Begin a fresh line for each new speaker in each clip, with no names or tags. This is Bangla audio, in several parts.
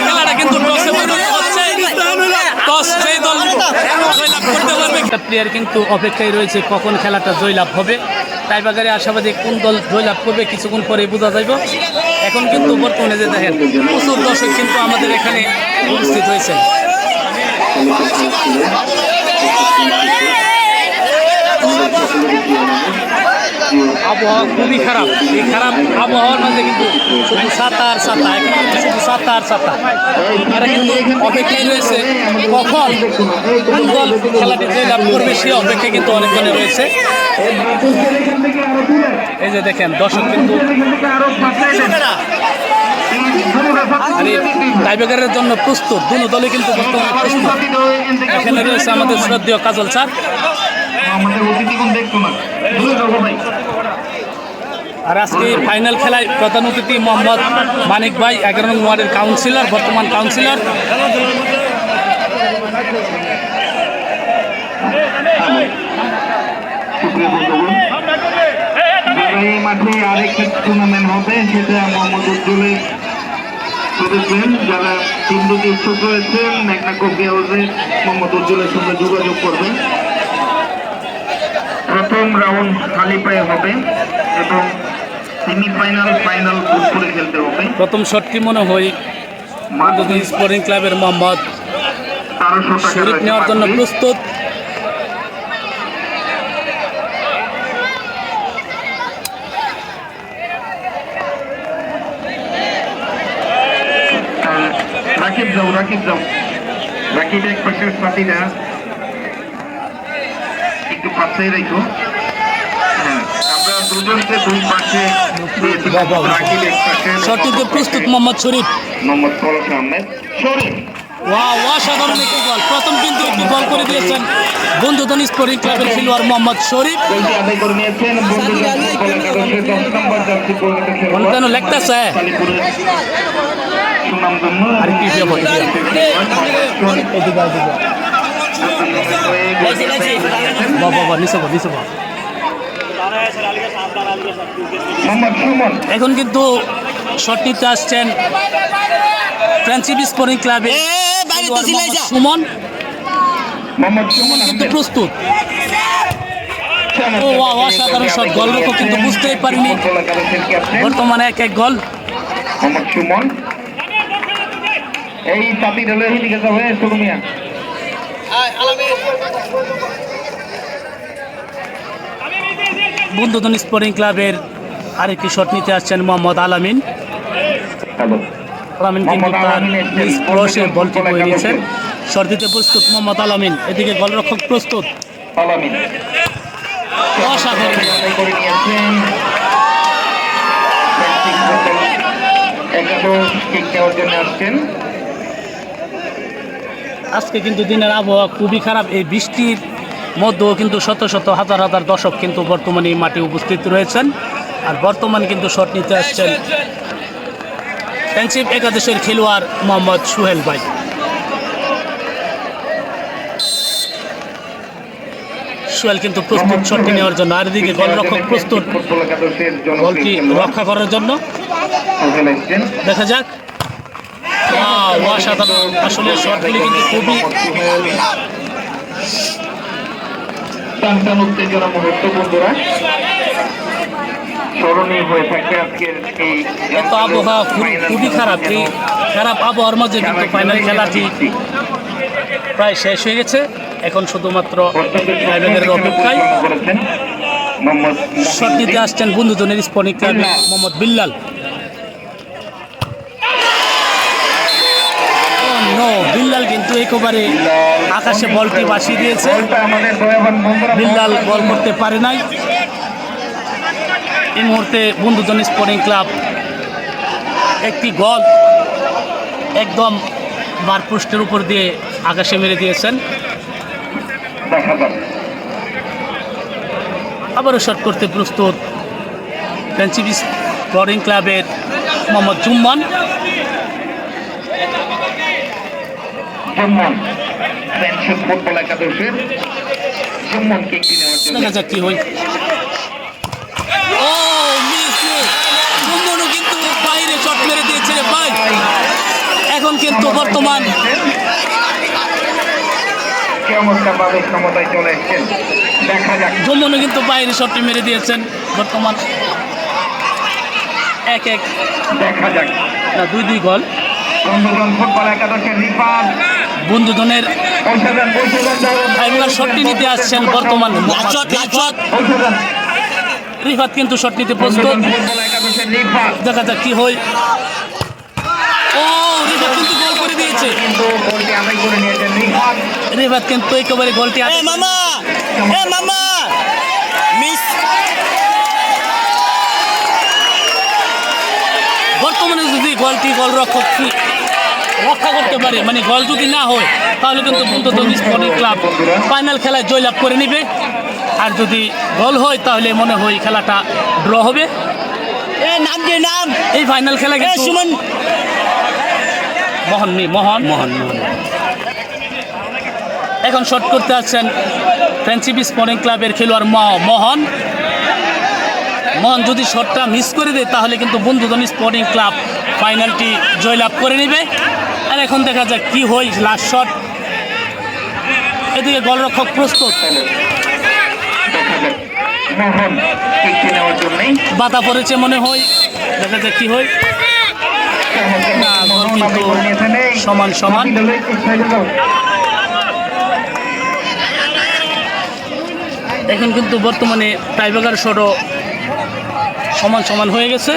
খেলাটা কিন্তু প্লেয়ার কিন্তু অপেক্ষায় রয়েছে কখন খেলাটা জয়লাভ হবে। টাইব্রেকারে আশাবাদী কোন দল জয়লাভ করবে কিছুক্ষণ পরে বোঝা যাইব। এখন কিন্তু বর্তমানে যে দেখেন প্রচুর দর্শক কিন্তু আমাদের এখানে উপস্থিত হয়েছে। আবহাওয়া খুবই খারাপ। এই খারাপ আবহাওয়ার মধ্যে কিন্তু শুধু ছাতা আর ছাতা, এখানে কিন্তু শুধু ছাতা আর ছাতা। এরা কিন্তু অপেক্ষায় রয়েছে কখন কোন দল খেলাটি জয়লাভ করবে সে অপেক্ষায় কিন্তু অনেকজনে রয়েছে। এই যে দেখেন দর্শক কিন্তু টাইব্রেকারের জন্য প্রস্তুত, দুটো দলে কিন্তু বর্তমানে প্রস্তুত। এখানে রয়েছে আমাদের শ্রদ্ধেয় কাজল স্যার। আর আজকে ফাইনাল খেলায় প্রধান অতিথি মোহাম্মদ মানিক ভাই, 11 নং ওয়ার্ডের কাউন্সিলর, বর্তমান কাউন্সিলর।
এই মাঠে আরেকটা টুর্নামেন্ট হবে, সেটা মোহাম্মদ উজ্জ্বলের সদস্যেন যারা টিম দুটি ইচ্ছুক রয়েছেন মেঘনা কফি হাউসে মোহাম্মদ উজ্জ্বলের সঙ্গে যোগাযোগ করবেন। প্রথম রাউন্ড খালি পায়ে হবে এবং সেমিফাইনাল ফাইনাল বুট করে খেলতে হবে।
প্রথম শটটি মনে হয় মাদুদি স্পোর্টিং ক্লাবের মোহাম্মদ শরীফ নেওয়ার জন্য প্রস্তুত।
রাকিব যাও রাকিব এক পাশের সাথীরা একটু পাশেই রেখো। আমরা দুজনকে দুই পাশে রাকিব এক পাশে।
শটটিতে প্রস্তুত মোহাম্মদ শরীফ,
মোহাম্মদ কলস আহমেদ শরীফ।
অসাধারণ একটি বল, প্রথম কিন্তু একটি বল করে দিয়েছেন বন্ধুধন স্পোর্টিং ক্লাবের খেলোয়াড় মোহাম্মদ শরীফ। কেন লেখতেছে এখন কিন্তু শট নিতে আসছেন ফ্রেন্ডশিপ স্পোর্টিং ক্লাবে সুমন কিন্তু প্রস্তুত। অসাধারণ শট, গোলরক্ষক কিন্তু বুঝতেই পারিনি। বর্তমানে এক গোল।
সুমন এই চাপি ঢেলে দিকে যাবে সুরমিয়া।
বন্ধুধন স্পোর্টিং ক্লাবের আরেকটি শট নিতে আসছেন মোহাম্মদ আলামিন। আলামিন কিন্তু তার নিজ পরশে বলটি বয়ে নিয়েছেন। শট দিতে প্রস্তুত মোহাম্মদ আলামিন, এদিকে গোলরক্ষক প্রস্তুত। অসাধারণ আজকে কিন্তু দিনের আবহাওয়া খুবই খারাপ। এই বৃষ্টির মধ্যেও কিন্তু শত শত হাজার হাজার দর্শক কিন্তু বর্তমানে এই মাঠে উপস্থিত রয়েছেন। আর বর্তমানে কিন্তু শট নিতে আসছেন ফ্রেন্ডশিপ একাদশের খেলোয়াড় মোহাম্মদ সোহেল ভাই। সোহেল কিন্তু প্রস্তুত শটটি নেওয়ার জন্য, আর এদিকে গোলরক্ষক প্রস্তুত বলটি রক্ষা করার জন্য। দেখা যাক। অসাধারণ, আসলে শটগুলি কিন্তু খুবই
উত্তেজনা মুহূর্ত বন্ধুরা, স্মরণীয় হয়ে থাকবে আজকের এই
এত আবহাওয়া খুবই খারাপ। এই খারাপ আবহাওয়ার মধ্যে কিন্তু ফাইনাল খেলাটি প্রায় শেষ হয়ে গেছে। এখন শুধুমাত্র টাইব্রেকারের অপেক্ষায়। শট দিতে আসছেন বন্ধুধনের স্পোর্টিং ক্লাবে মোহাম্মদ বিল্লাল। বিল্লাল কিন্তু একেবারে আকাশে বলটি বাসিয়ে দিয়েছে। বিল্লাল বল করতে পারে নাই। এই মুহূর্তে বন্ধুধন স্পোর্টিং ক্লাব একটি গোল একদম বারপোস্টের উপর দিয়ে আকাশে মেরে দিয়েছেন। আবারও শট করতে প্রস্তুত ফ্রেন্ডশিপ স্পোর্টিং ক্লাবের মোহাম্মদ জুম্মান।
ফুটবল একাদশের দেখা
যাক কি হয়। কিন্তু বর্তমান
চমৎকার ভাবে ক্ষমতায় চলে এসেছেন, দেখা যাক।
যমুনা কিন্তু বাইরে শটটি মেরে দিয়েছেন বর্তমান 1-1
দেখা যাক
না 2-2 গোল।
বন্ধুগণ, ফুটবল একাদশের রিফাত
বন্ধুজনের
ঔষধন
ফাইনাল শটটি নিতে আসছেন বর্তমান
ঔষধন
রিফাত কিন্তু শট নিতে প্রস্তুত।
ফুটবল একাদশের রিফাত
দেখা যাক কি হয়। ও রিফাত কিন্তু গোল করে দিয়েছে,
কিন্তু গোলটি আদায় করে নিয়েছেন রিফাত।
রিফাত কিন্তু একেবারে গোলটি বর্তমানে যদি গোলটি গোলরক্ষক রক্ষা করতে পারে, মানে গোল যদি না হয় তাহলে কিন্তু বন্ধুত্ব স্পোর্টিং ক্লাব ফাইনাল খেলায় জয়লাভ করে নেবে। আর যদি গোল হয় তাহলে মনে হয় খেলাটা ড্র হবে। এই ফাইনাল খেলা কিন্তু মোহন এখন শট করতে আসছেন ফ্রেন্ডশিপ স্পোর্টিং ক্লাবের খেলোয়াড় মোহন যদি শটটা মিস করে দেয় তাহলে কিন্তু বন্ধুজন স্পোর্টিং ক্লাব ফাইনালটি জয়লাভ করে নেবে। আর এখন দেখা যাক কি হয় লাস্ট শট। এদিকে গোলরক্ষক প্রস্তুত,
মোহন কিকটি নেওয়ার জন্যই
বাধা পড়েছে মনে হয়, দেখা যাক কি হয়। না, গোল কিন্তু সমান। এখন কিন্তু বর্তমানে টাইব্রেকার শটও সমান হয়ে গেছে।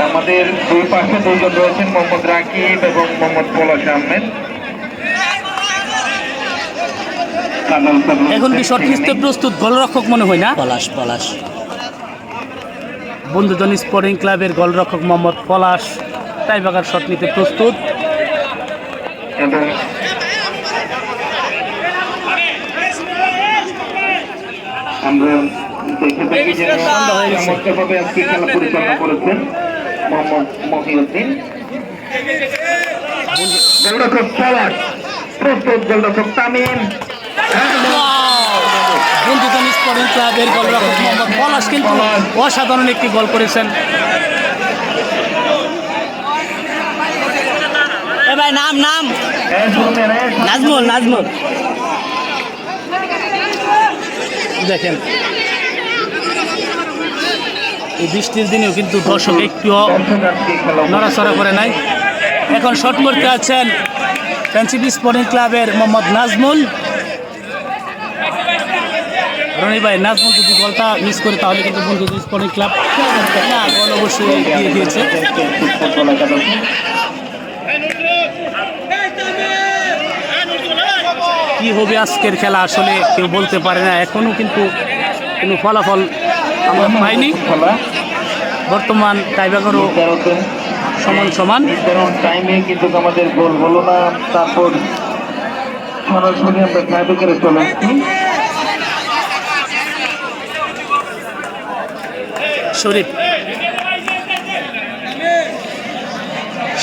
আমাদের দুই পাশে দুজন রয়েছেন, মোহাম্মদ রাকিব এবং মোহাম্মদ পলাশ আহমেদ।
এখন কি শট নিতে প্রস্তুত গোলরক্ষক মনে হয় না? পলাশ বন্ধুজন স্পোর্টিং ক্লাবের গোলরক্ষক মোহাম্মদ পলাশ টাইব্রেকার শট নিতে প্রস্তুত।
এবং আমরা দেখে থাকি যে চমৎকারভাবে আজকে খেলা পরিচালনা করেছেন মোহাম্মদ মহিউদ্দিন। গোলরক্ষক পলাশ প্রস্তুত, গোলরক্ষক তামিম।
বন্ধুজন স্পোর্টিং ক্লাবের গোলরক্ষক মোহাম্মদ পলাশ কিন্তু অসাধারণ একটি গোল করেছেন। ভাই নাম নাজমুল দেখেন, এই বৃষ্টির দিনেও কিন্তু দর্শক একটুও নড়াচড়া করে নাই। এখন শট করতে আছেন ফ্রেন্ডশিপ স্পোর্টিং ক্লাবের মোহাম্মদ নাজমুল। রনি ভাই, নাজমুল যদি গোলটা মিস করে তাহলে কিন্তু বন্ধু স্পোর্টিং ক্লাব না গোল অবশ্যই দিয়ে দিয়েছে। কি হবে আজকের খেলা আসলে কেউ বলতে পারে না, এখনো কিন্তু কোনো ফলাফল আমরা পাইনি। বর্তমান টাইব্রেকারও সমান।
টাইমে কিন্তু আমাদের গোল হলো না, তারপর সরাসরি আমরা টাইব্রেকারে চলে আসছি।
শরীফ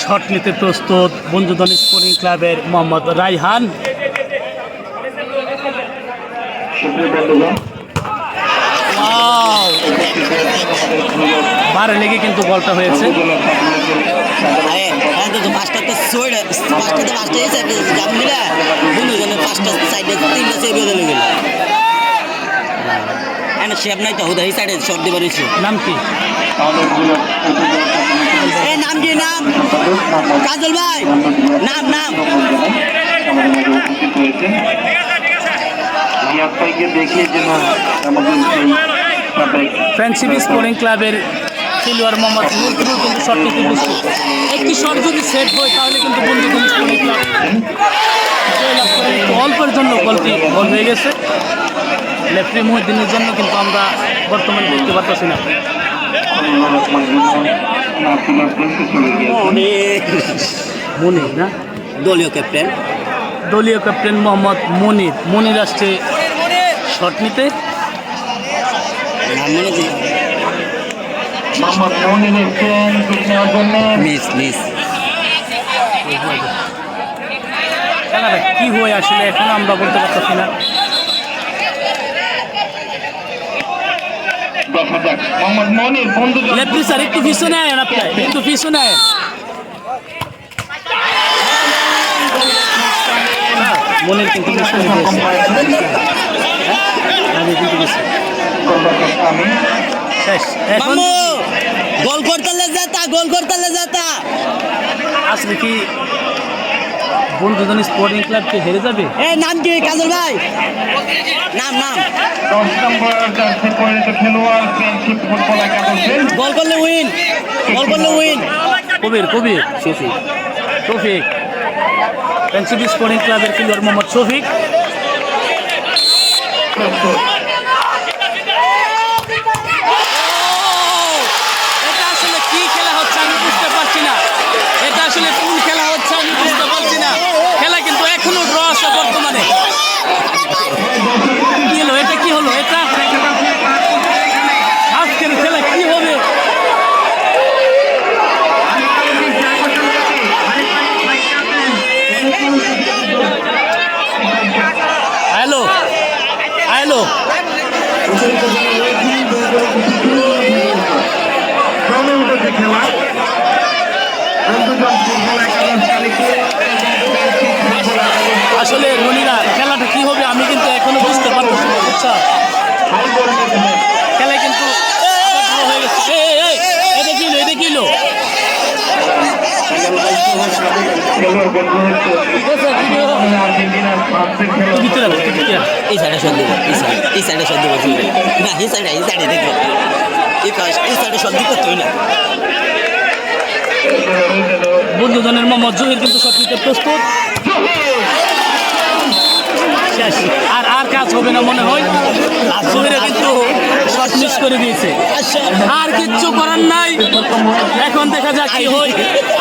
শট নিতে প্রস্তুত বন্ধুজন স্পোর্টিং ক্লাবের মোহাম্মদ রাইহান। বারে লেগে কিন্তু বলটা হয়েছে। নাম কি?
কাজল ভাই, নাম
ফ্রেন্ডশিপ স্পোর্টিং ক্লাবের খেলোয়াড় মোহাম্মদ নজরুল কিন্তু শট নিতে প্রস্তুত। একটি শট যদি সেট হয় তাহলে কিন্তু বন্ধুজন স্পোর্টিং ক্লাব জয়লাভ করে। অল্পের জন্য গোলটি গোল হয়ে গেছে। লেফটি মুহিউদ্দিনের জন্য কিন্তু আমরা বর্তমানে দেখতে পাচ্ছি না। মনির না,
দলীয়
ক্যাপ্টেন মোহাম্মদ মনির আসছে শট নিতে।
মোহাম্মদ মনির এসেছেন কিক নেওয়ার জন্য।
খেলাটা কি হয় আসলে এখন আমরা বলতে পারতেছি না।
দেখা যাক মোহাম্মদ মনির বন্ধু
লেফটি স্যার একটু পিছনে আয়েন আপনি, একটু পিছনে আয়েন। মনের কিন্তু পিছনে দিয়েছে। আগে কিন্তু দিয়েছে।
আমি
শেষ। এখন
মামু গোল করতে যেতা
আজকে কি বন্ধুজন স্পোর্টিং ক্লাবকে হেরে যাবে?
নাম কি কাজল ভাই? নাম
10 নম্বর জার্সি পরিহিত খেলোয়াড় ফ্রেন্ডশিপ ফুটবল একাদশের
গোল করলে উইন
কবির শফিক ফ্রেন্ডশিপ স্পোর্টিং ক্লাবের খেলোয়াড় মোহাম্মদ শফিক। এটা আসলে কি খেলা হচ্ছে আমি বুঝতে পারছি না, এটা আসলে কোন খেলা হচ্ছে আমি বুঝতে পারছি না। খেলা কিন্তু এখনো ড্র আছে বর্তমানে। কি হলো এটা, কি হলো এটা? আজকের খেলা কি হবে? হ্যালো হ্যালো
ক্রমে উঠেছে খেলা বন্ধুজন ফুটবল একাদশ কালীপুর
আসলে রনিরা খেলাটা কি হবে আমি কিন্তু এখনো বুঝতে পারতেছি না, বুঝছো? খেলা কিন্তু আবার draw হয়ে গেছে। এটা কি হলো, এটা কি হলো? তুই ভিতরে আয়, তুই ভিতরে আয়।
এই সাইডে সব দিব এই সাইডে সব দিব না এই সাইডে দেখো এই সাইডে সব দিব তুই না
বন্ধুজনের মোহাম্মদ জহির কিন্তু সব দিতে প্রস্তুত। শেষ। আর কাজ হবে না মনে হয়। জহিরে কিন্তু শট মিস করে দিয়েছে। আর কিচ্ছু করার নাই, এখন দেখা যাক কি হয়।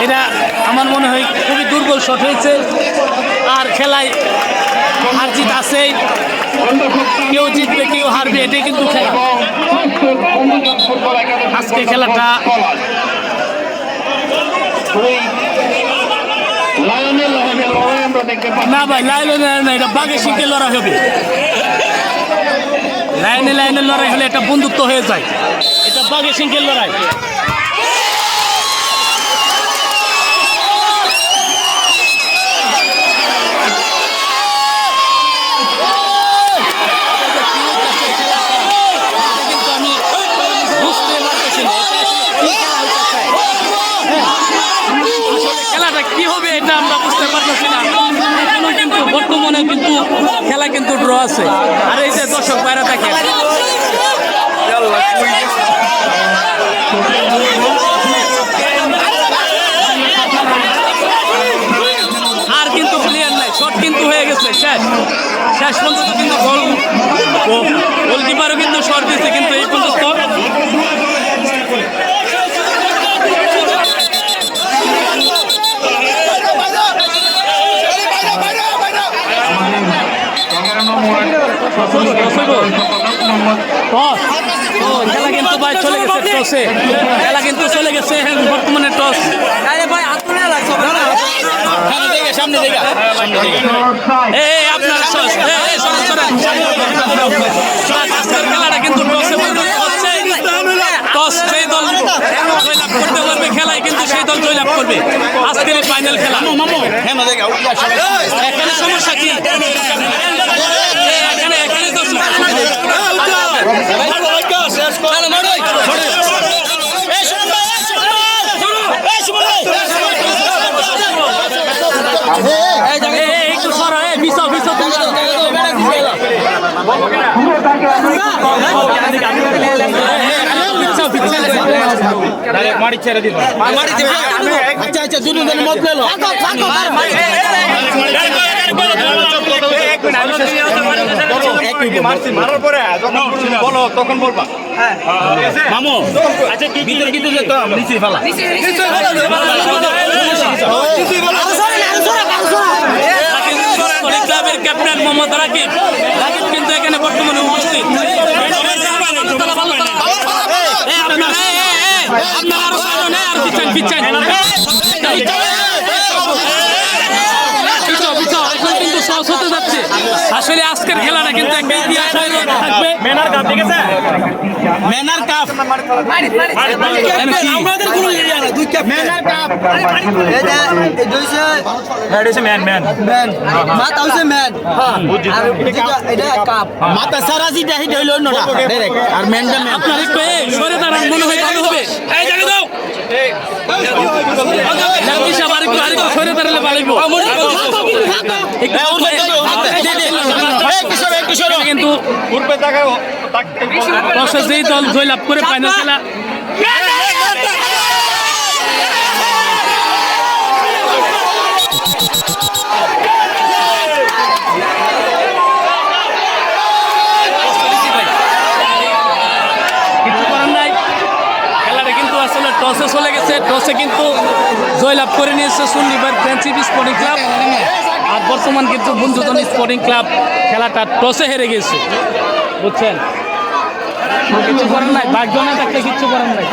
এটা আমার মনে হয় খুবই দুর্বল শট হয়েছে। আর খেলায় হার জিত আছেই, কেউ জিতবে কেউ হারবে, এটাই কিন্তু খেলা। আজকে খেলাটা না ভাই লাইনে না, এটা বাঘে শিখে লড়াই হবে। লাইনে লড়াই হলে এটা বন্ধুত্ব হয়ে যায়, এটা বাঘে সিংহের লড়াই। খেলাটা কি হবে এটা আমরা বুঝতে পারতেছি না এখনো, কিন্তু বর্তমানে কিন্তু খেলা কিন্তু ড্র আছে। আর এই যে দর্শক বাইরে থাকে, আর কিন্তু প্লেয়ার নাই, শট কিন্তু হয়ে গেছে। শেষ পর্যন্ত কিন্তু গোলকিপারও কিন্তু শট দিচ্ছে, কিন্তু এই পর্যন্ত খেলা কিন্তু ভাই চলে গেছে টসে, খেলা কিন্তু চলে গেছে বর্তমানে টস। সামনে দেখা এই আপনার খেলাটা কিন্তু টসে হচ্ছে। টস সেই দল জয়লাভ করতে পারবে খেলায়, কিন্তু সেই দল জয়লাভ করবে। আজকের ফাইনাল খেলা। এখানে সমস্যা কি? এখানে তো একটু সরা বিশ মারি ছেড়ে দিল। আচ্ছা দুজনের মত পেলো। মারার পরে বলো তখন বলবা। মামু আচ্ছা ভিতরে কিন্তু নিচে ফেলা ক্লাবের ক্যাপ্টেন মোহাম্মদ রাকিব কিন্তু এখানে বর্তমানে উপস্থিত। আপনার আরো আর পিছান এখন কিন্তু সহজ হতে যাচ্ছে। আসলে আজকের খেলাটা কিন্তু একটা ইতিহাস হয়ে থাকবে।
ম্যানার কাপ আমাদের কোনো এরিয়া না দুই কাপ ম্যানার কাপ মাথা হইছে ম্যান এটা কাপ মাথা সারা জিটা হিট হইল অন্যটা আর ম্যানটা ম্যান
আপনার একটু সরে দাঁড়ান মনে হয় ভালো হবে এই জায়গা দাও আরেকটু সরে দাঁড়ালে ভালো কিন্তু টসে যেই দল জয়লাভ করে ফাইনাল খেলা কিছু করার নাই খেলাটা কিন্তু আসলে টসে চলে গেছে টসে কিন্তু জয়লাভ করে নিয়েছে শনিবার ফ্রেন্ডশিপ স্পোর্টিং ক্লাব আর বর্তমান কিন্তু বন্ধুজন স্পোর্টিং ক্লাব খেলাটা টসে হেরে গেছে বুঝছেন কিছু করার নাই ভাগ্য না থাকলে কিচ্ছু করার নাই